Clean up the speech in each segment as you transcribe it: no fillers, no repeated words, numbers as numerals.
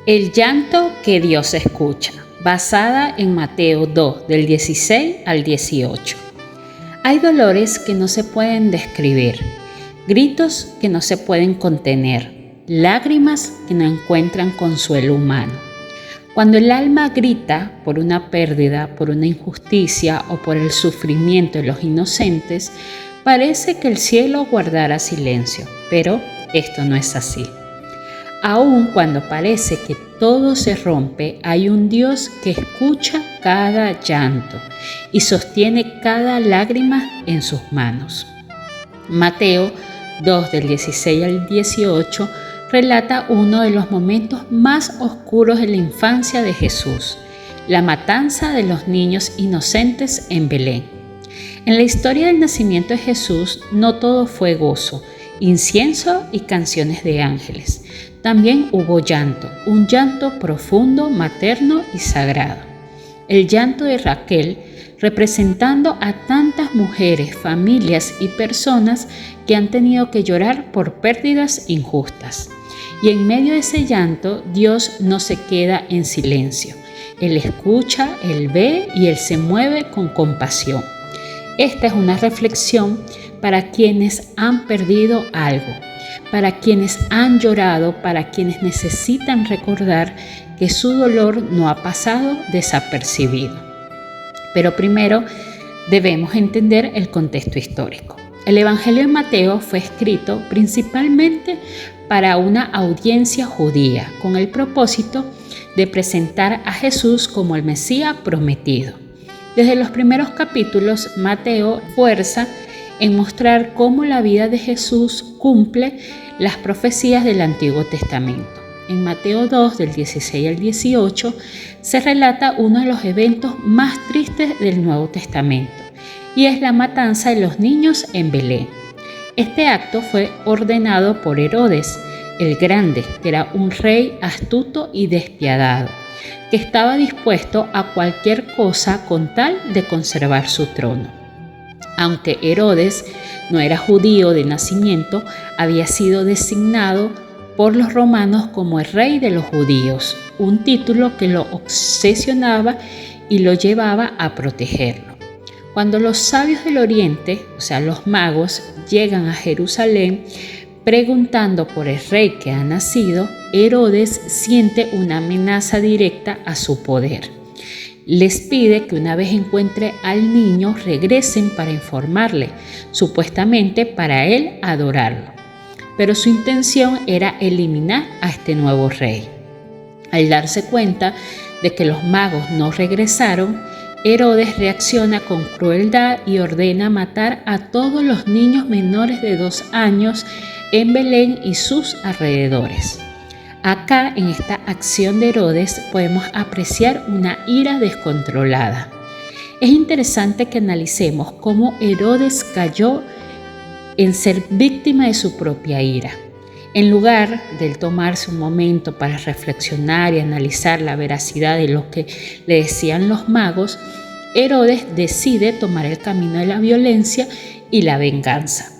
El llanto que Dios escucha, basada en Mateo 2, del 16 al 18. Hay dolores que no se pueden describir, gritos que no se pueden contener, lágrimas que no encuentran consuelo humano. Cuando el alma grita por una pérdida, por una injusticia o por el sufrimiento de los inocentes, parece que el cielo guardara silencio, pero esto no es así. Aun cuando parece que todo se rompe, hay un Dios que escucha cada llanto y sostiene cada lágrima en sus manos. Mateo 2 del 16 al 18 relata uno de los momentos más oscuros de la infancia de Jesús, la matanza de los niños inocentes en Belén. En la historia del nacimiento de Jesús no todo fue gozo, incienso y canciones de ángeles. También hubo llanto, un llanto profundo, materno y sagrado. El llanto de Raquel, representando a tantas mujeres, familias y personas que han tenido que llorar por pérdidas injustas. Y en medio de ese llanto, Dios no se queda en silencio. Él escucha, Él ve y Él se mueve con compasión. Esta es una reflexión para quienes han perdido algo, para quienes han llorado, para quienes necesitan recordar que su dolor no ha pasado desapercibido. Pero primero debemos entender el contexto histórico. El Evangelio de Mateo fue escrito principalmente para una audiencia judía, con el propósito de presentar a Jesús como el Mesías prometido. Desde los primeros capítulos, Mateo fuerza en mostrar cómo la vida de Jesús cumple las profecías del Antiguo Testamento. En Mateo 2, del 16 al 18, se relata uno de los eventos más tristes del Nuevo Testamento, y es la matanza de los niños en Belén. Este acto fue ordenado por Herodes el Grande, que era un rey astuto y despiadado, que estaba dispuesto a cualquier cosa con tal de conservar su trono. Aunque Herodes no era judío de nacimiento, había sido designado por los romanos como el rey de los judíos, un título que lo obsesionaba y lo llevaba a protegerlo. Cuando los sabios del Oriente, o sea, los magos, llegan a Jerusalén preguntando por el rey que ha nacido, Herodes siente una amenaza directa a su poder. Les pide que una vez encuentre al niño regresen para informarle, supuestamente para él adorarlo. Pero su intención era eliminar a este nuevo rey. Al darse cuenta de que los magos no regresaron, Herodes reacciona con crueldad y ordena matar a todos los niños menores de 2 años en Belén y sus alrededores. Acá, en esta acción de Herodes, podemos apreciar una ira descontrolada. Es interesante que analicemos cómo Herodes cayó en ser víctima de su propia ira. En lugar de tomarse un momento para reflexionar y analizar la veracidad de lo que le decían los magos, Herodes decide tomar el camino de la violencia y la venganza.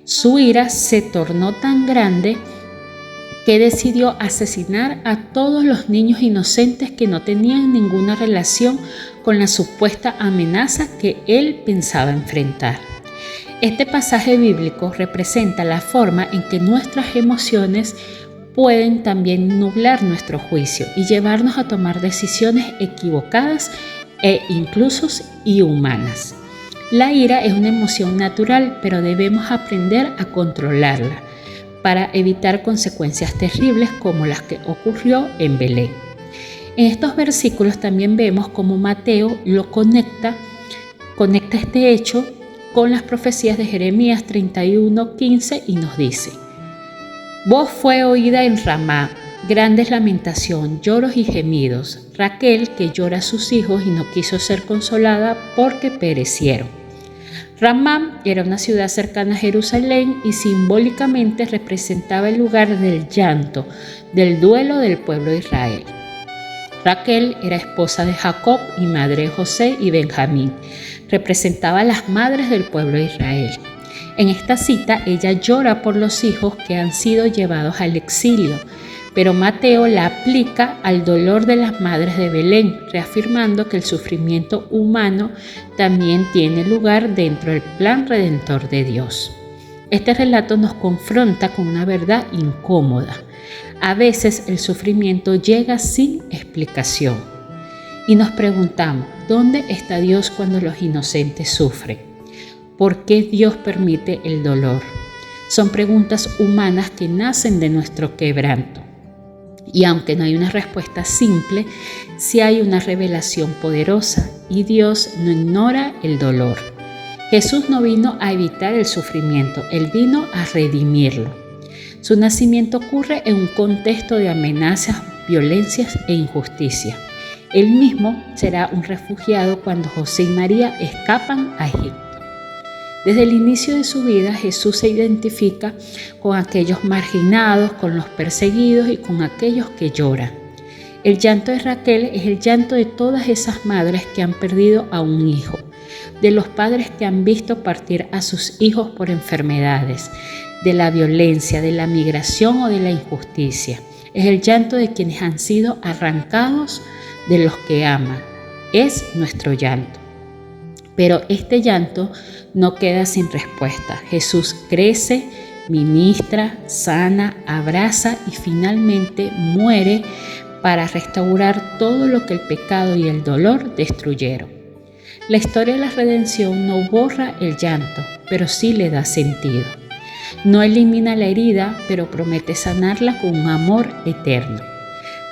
Su ira se tornó tan grande que decidió asesinar a todos los niños inocentes que no tenían ninguna relación con la supuesta amenaza que él pensaba enfrentar. Este pasaje bíblico representa la forma en que nuestras emociones pueden también nublar nuestro juicio y llevarnos a tomar decisiones equivocadas e incluso inhumanas. La ira es una emoción natural, pero debemos aprender a controlarla para evitar consecuencias terribles como las que ocurrió en Belén. En estos versículos también vemos cómo Mateo lo conecta este hecho con las profecías de Jeremías 31:15 y nos dice: Voz fue oída en Ramá, grandes lamentación, lloros y gemidos. Raquel que llora a sus hijos y no quiso ser consolada porque perecieron. Ramá era una ciudad cercana a Jerusalén y simbólicamente representaba el lugar del llanto, del duelo del pueblo de Israel. Raquel era esposa de Jacob y madre de José y Benjamín. Representaba a las madres del pueblo de Israel. En esta cita ella llora por los hijos que han sido llevados al exilio, pero Mateo la aplica al dolor de las madres de Belén, reafirmando que el sufrimiento humano también tiene lugar dentro del plan redentor de Dios. Este relato nos confronta con una verdad incómoda. A veces el sufrimiento llega sin explicación y nos preguntamos, ¿dónde está Dios cuando los inocentes sufren? ¿Por qué Dios permite el dolor? Son preguntas humanas que nacen de nuestro quebranto. Y aunque no hay una respuesta simple, sí hay una revelación poderosa y Dios no ignora el dolor. Jesús no vino a evitar el sufrimiento, Él vino a redimirlo. Su nacimiento ocurre en un contexto de amenazas, violencias e injusticia. Él mismo será un refugiado cuando José y María escapan a Egipto. Desde el inicio de su vida, Jesús se identifica con aquellos marginados, con los perseguidos y con aquellos que lloran. El llanto de Raquel es el llanto de todas esas madres que han perdido a un hijo, de los padres que han visto partir a sus hijos por enfermedades, de la violencia, de la migración o de la injusticia. Es el llanto de quienes han sido arrancados de los que aman. Es nuestro llanto. Pero este llanto no queda sin respuesta. Jesús crece, ministra, sana, abraza y finalmente muere para restaurar todo lo que el pecado y el dolor destruyeron. La historia de la redención no borra el llanto, pero sí le da sentido. No elimina la herida, pero promete sanarla con un amor eterno.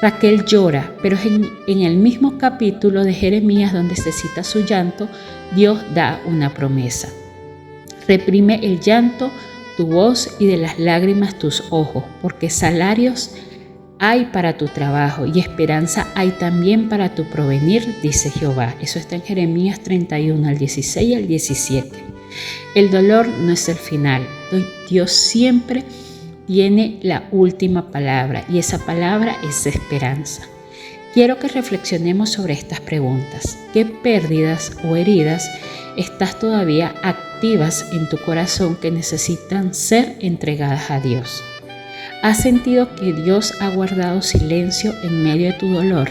Raquel llora, pero en el mismo capítulo de Jeremías donde se cita su llanto, Dios da una promesa. Reprime el llanto tu voz y de las lágrimas tus ojos, porque salarios hay para tu trabajo y esperanza hay también para tu provenir, dice Jehová. Eso está en Jeremías 31, al 16 y al 17. El dolor no es el final. Dios siempre tiene la última palabra y esa palabra es esperanza. Quiero que reflexionemos sobre estas preguntas. ¿Qué pérdidas o heridas estás todavía activas en tu corazón que necesitan ser entregadas a Dios? ¿Has sentido que Dios ha guardado silencio en medio de tu dolor?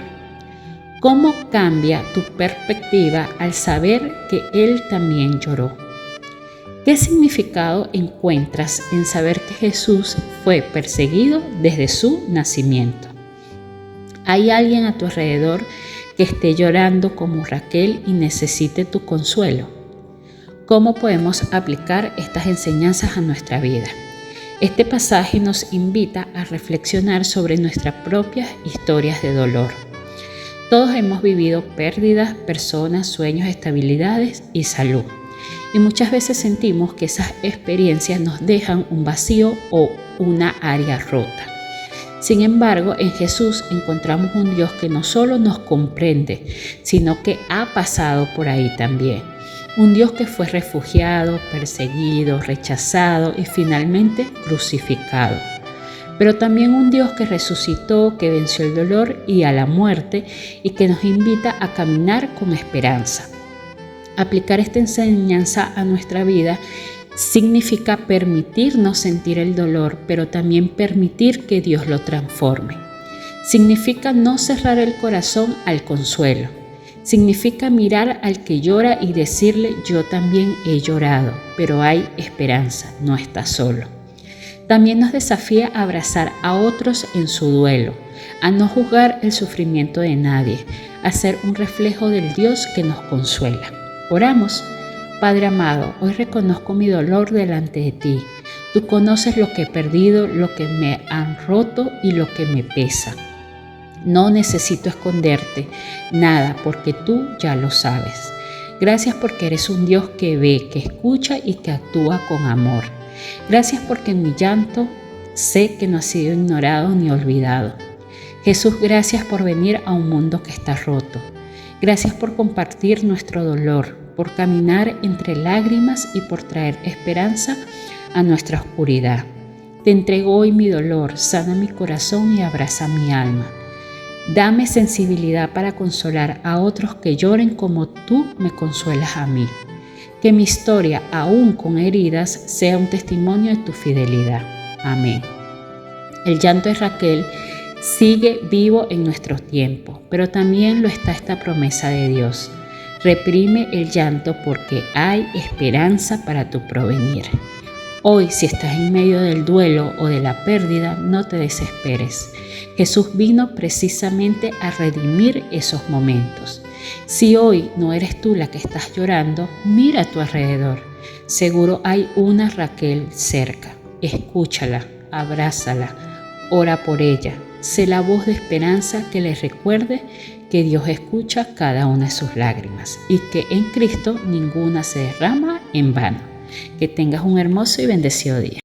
¿Cómo cambia tu perspectiva al saber que Él también lloró? ¿Qué significado encuentras en saber que Jesús fue perseguido desde su nacimiento? ¿Hay alguien a tu alrededor que esté llorando como Raquel y necesite tu consuelo? ¿Cómo podemos aplicar estas enseñanzas a nuestra vida? Este pasaje nos invita a reflexionar sobre nuestras propias historias de dolor. Todos hemos vivido pérdidas, personas, sueños, estabilidades y salud. Y muchas veces sentimos que esas experiencias nos dejan un vacío o una área rota. Sin embargo, en Jesús encontramos un Dios que no solo nos comprende, sino que ha pasado por ahí también. Un Dios que fue refugiado, perseguido, rechazado y finalmente crucificado. Pero también un Dios que resucitó, que venció el dolor y a la muerte y que nos invita a caminar con esperanza. Aplicar esta enseñanza a nuestra vida significa permitirnos sentir el dolor, pero también permitir que Dios lo transforme. Significa no cerrar el corazón al consuelo. Significa mirar al que llora y decirle: yo también he llorado, pero hay esperanza, no estás solo. También nos desafía a abrazar a otros en su duelo, a no juzgar el sufrimiento de nadie, a ser un reflejo del Dios que nos consuela. Oramos. Padre amado, hoy reconozco mi dolor delante de ti. Tú conoces lo que he perdido, lo que me han roto y lo que me pesa. No necesito esconderte nada porque tú ya lo sabes. Gracias porque eres un Dios que ve, que escucha y que actúa con amor. Gracias porque en mi llanto sé que no ha sido ignorado ni olvidado. Jesús, gracias por venir a un mundo que está roto. Gracias por compartir nuestro dolor, por caminar entre lágrimas y por traer esperanza a nuestra oscuridad. Te entrego hoy mi dolor, sana mi corazón y abraza mi alma. Dame sensibilidad para consolar a otros que lloren como tú me consuelas a mí. Que mi historia, aún con heridas, sea un testimonio de tu fidelidad. Amén. El llanto de Raquel sigue vivo en nuestro tiempo, pero también lo está esta promesa de Dios. Reprime el llanto porque hay esperanza para tu porvenir. Hoy, si estás en medio del duelo o de la pérdida, no te desesperes. Jesús vino precisamente a redimir esos momentos. Si hoy no eres tú la que estás llorando, mira a tu alrededor. Seguro hay una Raquel cerca. Escúchala, abrázala, ora por ella. Sé la voz de esperanza que les recuerde que Dios escucha cada una de sus lágrimas y que en Cristo ninguna se derrama en vano. Que tengas un hermoso y bendecido día.